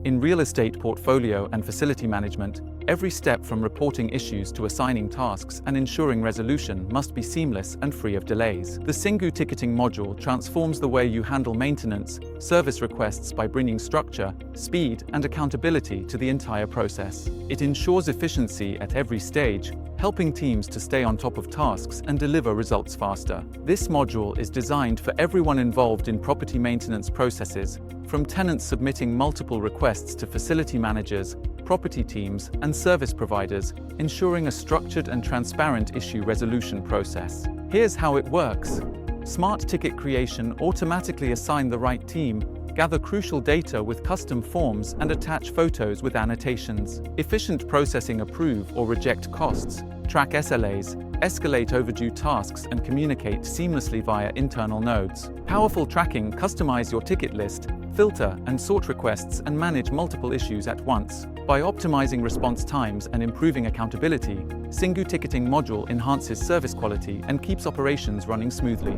In real estate portfolio and facility management, every step from reporting issues to assigning tasks and ensuring resolution must be seamless and free of delays. The SINGU Ticketing Module transforms the way you handle maintenance, service requests by bringing structure, speed, and accountability to the entire process. It ensures efficiency at every stage, helping teams to stay on top of tasks and deliver results faster. This module is designed for everyone involved in property maintenance processes, from tenants submitting multiple requests to facility managers, property teams, and service providers, ensuring a structured and transparent issue resolution process. Here's how it works. Smart ticket creation automatically assign the right team, gather crucial data with custom forms, and attach photos with annotations. Efficient processing approve or reject costs, track SLAs, escalate overdue tasks, and communicate seamlessly via internal nodes. Powerful tracking customize your ticket list, filter and sort requests, and manage multiple issues at once. By optimizing response times and improving accountability, SINGU Ticketing Module enhances service quality and keeps operations running smoothly.